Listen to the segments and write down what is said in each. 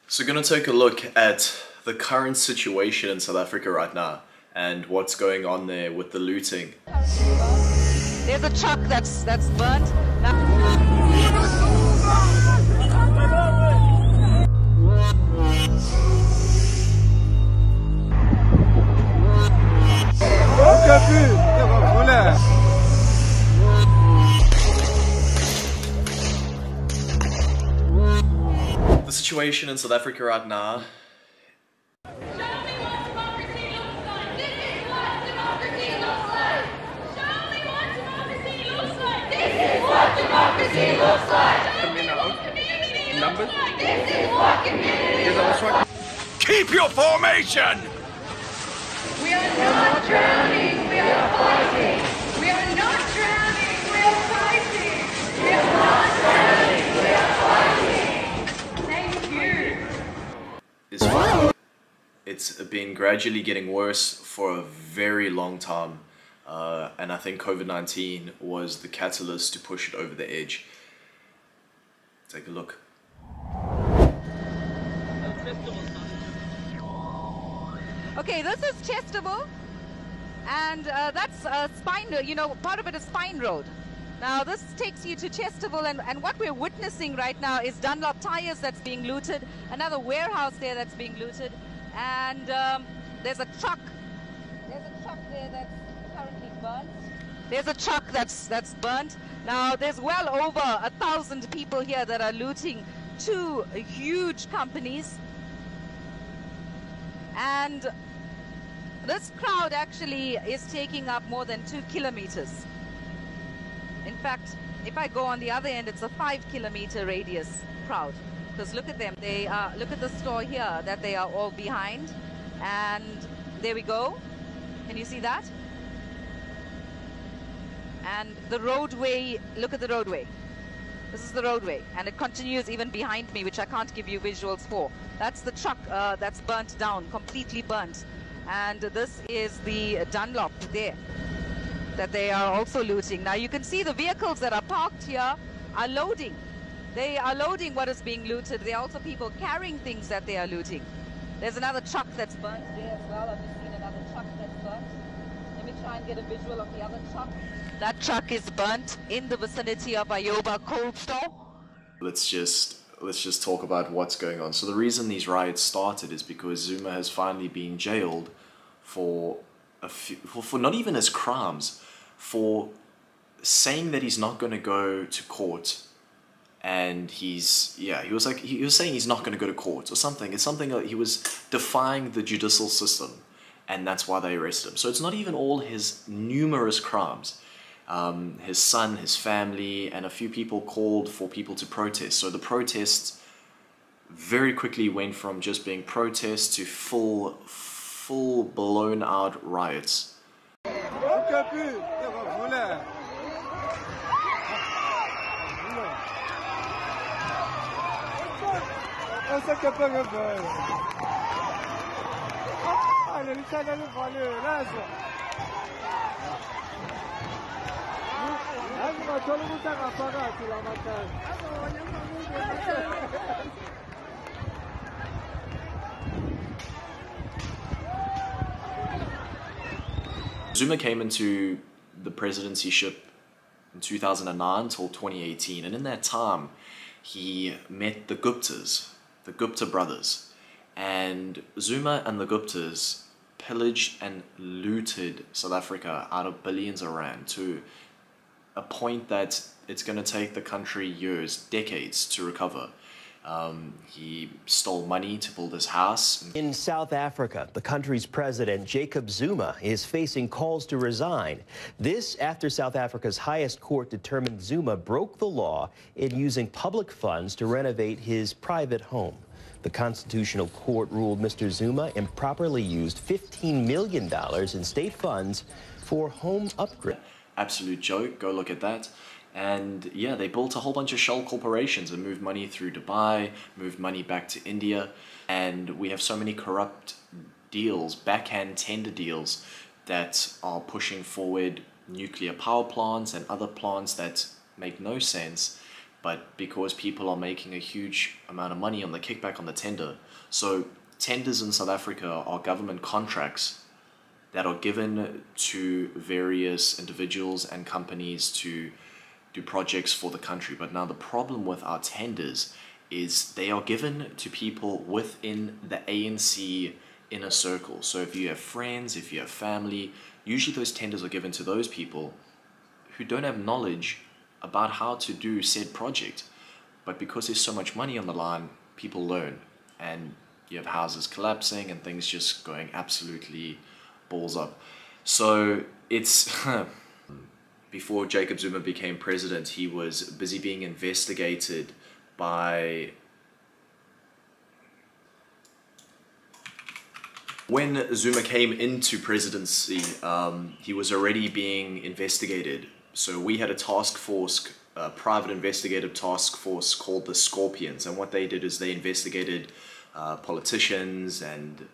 So we're going to take a look at the current situation in South Africa right now and what's going on there with the looting. There's a truck that's burnt. The situation in South Africa right now. Democracy looks like. Outnumbered. This is what community. Keep your formation! We are not drowning, we are fighting. We are not drowning, we are fighting. We are not drowning, we are fighting. Thank you. It's been gradually getting worse for a very long time. And I think COVID-19 was the catalyst to push it over the edge. Take a look. Okay, this is Chestable, and that's Spine, part of it is Spine Road. Now this takes you to Chestable, and what we're witnessing right now is Dunlop tires that's being looted, another warehouse there that's being looted, and there's a truck there that's currently burnt. There's a truck that's burnt. Now there's well over 1,000 people here that are looting two huge companies, and this crowd actually is taking up more than 2 kilometers. In fact, if I go on the other end, it's a 5-kilometer radius crowd. Because look at them, look at the store here that they are all behind. And there we go. Can you see that? And the roadway, look at the roadway. This is the roadway, and it continues even behind me, which I can't give you visuals for. That's the truck that's burnt down, completely burnt. And this is the Dunlop there that they are also looting. Now you can see the vehicles that are parked here are loading. They are loading what is being looted. There are also people carrying things that they are looting. There's another truck that's burnt there as well. I've just seen another truck that's burnt. Let me try and get a visual of the other truck. That truck is burnt in the vicinity of Ayoba cold store. Let's just talk about what's going on. So the reason these riots started is because Zuma has finally been jailed for not even his crimes, for saying that he's not going to go to court, and he was saying he's not going to go to court or something. It's something like he was defying the judicial system, and that's why they arrested him. So it's not even all his numerous crimes. His son, his family, and a few people called for people to protest. So the protests very quickly went from just being protests to full blown out riots. Zuma came into the presidencyship in 2009 till 2018, and in that time he met the Guptas, the Gupta brothers, and Zuma and the Guptas pillaged and looted South Africa out of billions of rand to a point that it's going to take the country years, decades to recover. He stole money to build his house. In South Africa, the country's president, Jacob Zuma, is facing calls to resign. This after South Africa's highest court determined Zuma broke the law in using public funds to renovate his private home. The Constitutional Court ruled Mr. Zuma improperly used $15 million in state funds for home upgrade. Absolute joke, go look at that. And yeah, they built a whole bunch of shell corporations and moved money through Dubai, moved money back to India, and we have so many corrupt deals, backhand tender deals, that are pushing forward nuclear power plants and other plants that make no sense, but because people are making a huge amount of money on the kickback on the tender. So tenders in South Africa are government contracts that are given to various individuals and companies to do projects for the country. But now the problem with our tenders is they are given to people within the ANC inner circle. So if you have friends, if you have family, usually those tenders are given to those people who don't have knowledge about how to do said project. But because there's so much money on the line, people learn, and you have houses collapsing and things just going absolutely balls up. So it's before Jacob Zuma became president, he was busy being investigated by... When Zuma came into presidency, he was already being investigated. So we had a task force, a private investigative task force called the Scorpions, and what they did is they investigated politicians and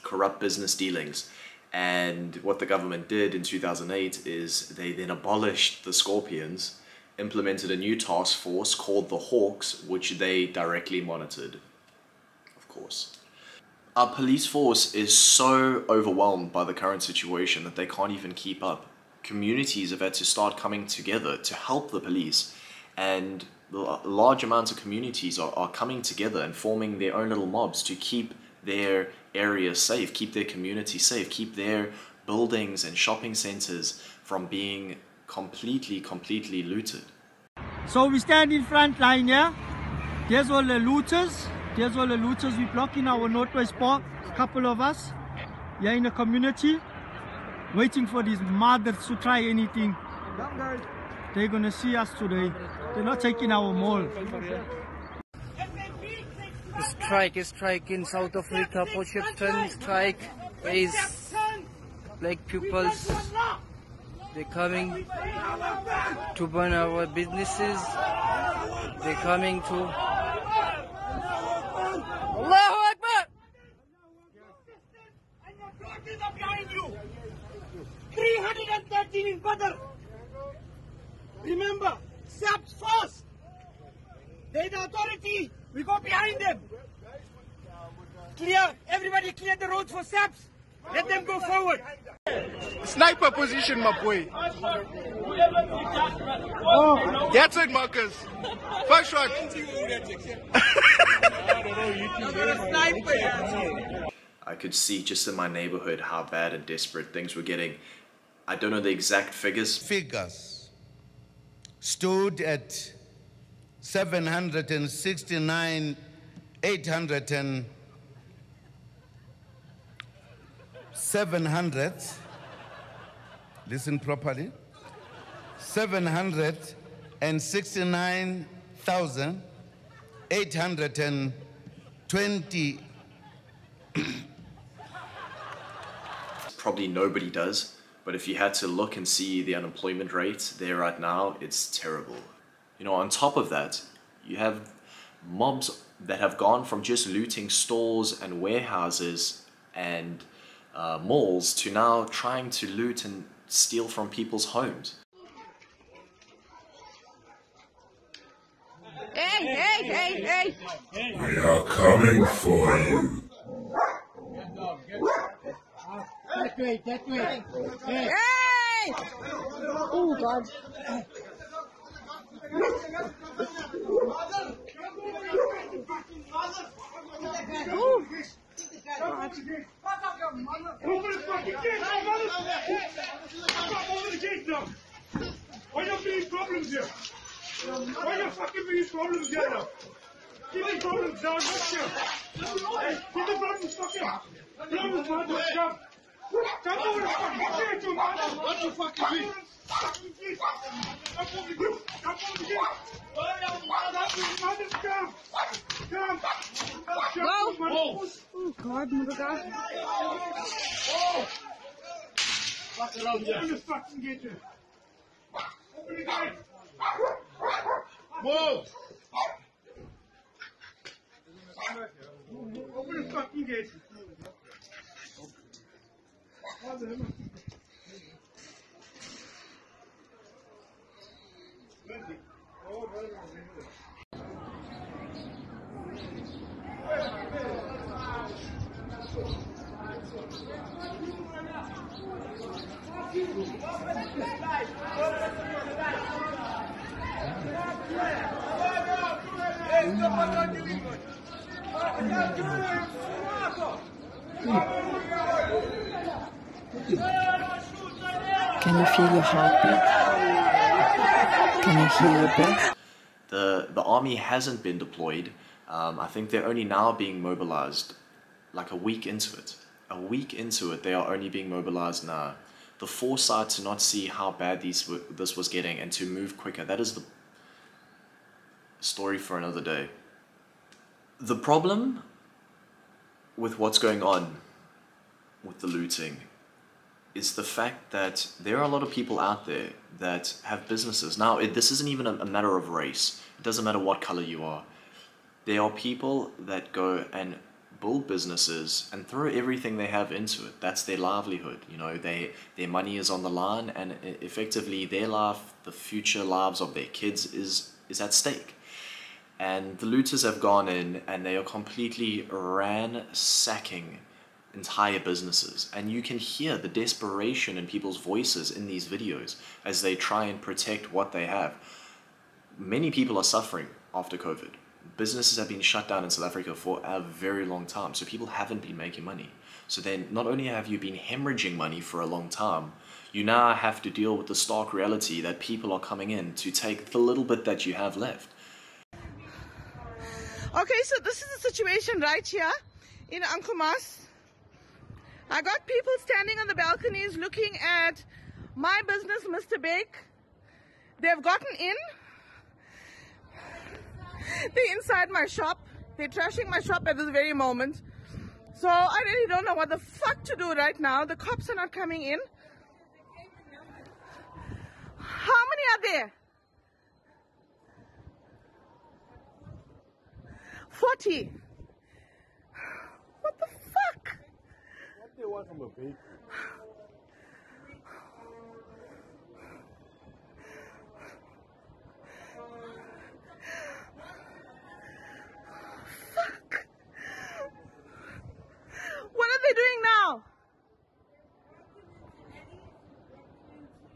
corrupt business dealings. And what the government did in 2008 is they then abolished the Scorpions, implemented a new task force called the Hawks, which they directly monitored, of course. Our police force is so overwhelmed by the current situation that they can't even keep up. Communities have had to start coming together to help the police, and large amounts of communities are coming together and forming their own little mobs to keep their areas safe, keep their community safe, keep their buildings and shopping centers from being completely looted. So we stand in front line here. There's all the looters. There's all the looters. We're blocking our Northwest Park, a couple of us here in the community, waiting for these mothers to try anything. They're gonna see us today. They're not taking our mall. A strike in South Africa, Potchefstroom strike is black pupils. They're coming to burn our businesses. They're coming to Allahu Akbar! And your daughters are behind you. 313 in Badr. Remember, SAPS first. They're the authority. We go behind them. Clear. Everybody clear the roads for SAPS. Let them go forward. Sniper position, my boy. Oh, that's it, Marcus. First shot. I could see just in my neighborhood how bad and desperate things were getting. I don't know the exact figures. Figures stood at 769, 700, listen properly, 769,820. Probably nobody does, but if you had to look and see the unemployment rate there right now, it's terrible. You know, on top of that, you have mobs that have gone from just looting stores and warehouses and malls to now trying to loot and steal from people's homes. Hey! We are coming for you. That way. Hey! Oh, God. Ooh. Open the fucking gate now, mother! Open the gate now! Why you being problems here? Why you fucking being problems here now? Keep the problems down, not here. Keep the problems fucking up. Problems, mother, jump. Jump over the fucking gate, you mother! What the fucking gate? Jump over the gate! Jump over the gate! Jump! Go! Oh, God, mother God. Open this fucking gate here. Open the gate. Move! Open the fucking gate. Oh, Can you feel your heartbeat? Can you hear your breath? The army hasn't been deployed. I think they're only now being mobilized like a week into it. A week into it, they are only being mobilized now. The foresight to not see how bad this was getting and to move quicker, that is the story for another day. The problem with what's going on with the looting is the fact that there are a lot of people out there that have businesses. Now, this isn't even a matter of race. It doesn't matter what color you are. There are people that go and build businesses and throw everything they have into it. That's their livelihood. You know, their money is on the line, and effectively their life, the future lives of their kids is at stake. And the looters have gone in and they are completely ransacking entire businesses, and you can hear the desperation in people's voices in these videos as they try and protect what they have. Many people are suffering after COVID. Businesses have been shut down in South Africa for a very long time, so people haven't been making money. So then not only have you been hemorrhaging money for a long time, you now have to deal with the stark reality that people are coming in to take the little bit that you have left. Okay, so this is the situation right here in Ankumas. I got people standing on the balconies looking at my business, Mr. Bake. They've gotten in. They're inside my shop. They're trashing my shop at this very moment. So I really don't know what the fuck to do right now. The cops are not coming in. How many are there? 40. What the fuck? What they want from a bakery? Fuck. What are they doing now?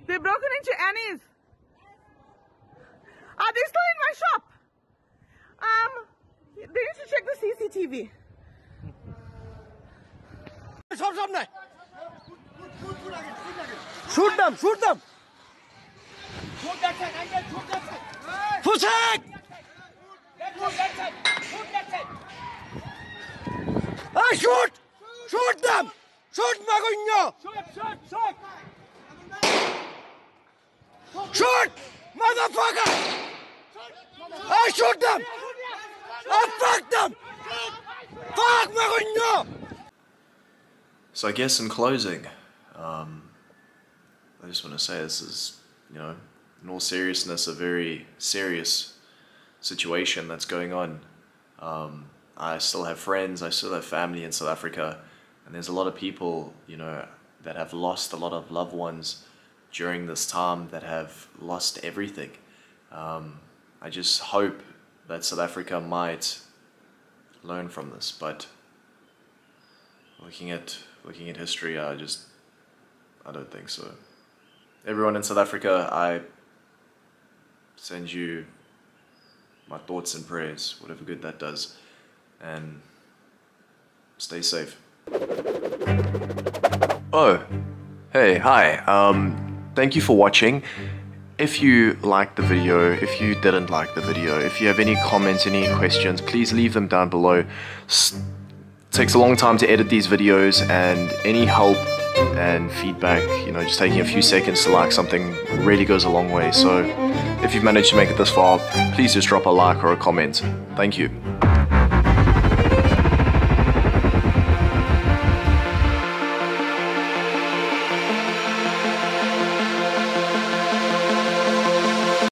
They've broken into Annie's. Are they still in my shop? They need to check the CCTV. Shoot them! Shoot them! Shoot that side! Shoot that side! Push it! Shoot that side! Shoot that side! Hey, shoot! Shoot them! Shoot, Magunyo! Shoot! Shoot! Shoot! Shoot! Motherfucker! Hey, shoot them! Oh, fuck them! Fuck, Magunyo! So I guess in closing, I just want to say this is, you know, in all seriousness, a very serious situation that's going on. I still have friends, I still have family in South Africa, and there's a lot of people, you know, that have lost a lot of loved ones during this time, that have lost everything. I just hope that South Africa might learn from this, but looking at history, I don't think so. Everyone in South Africa, I send you my thoughts and prayers, whatever good that does, and stay safe. Oh, hey, hi, thank you for watching. If you liked the video, if you didn't like the video, if you have any comments, any questions, please leave them down below. Takes a long time to edit these videos, and any help and feedback, you know, just taking a few seconds to like something really goes a long way. So if you've managed to make it this far, please just drop a like or a comment. Thank you.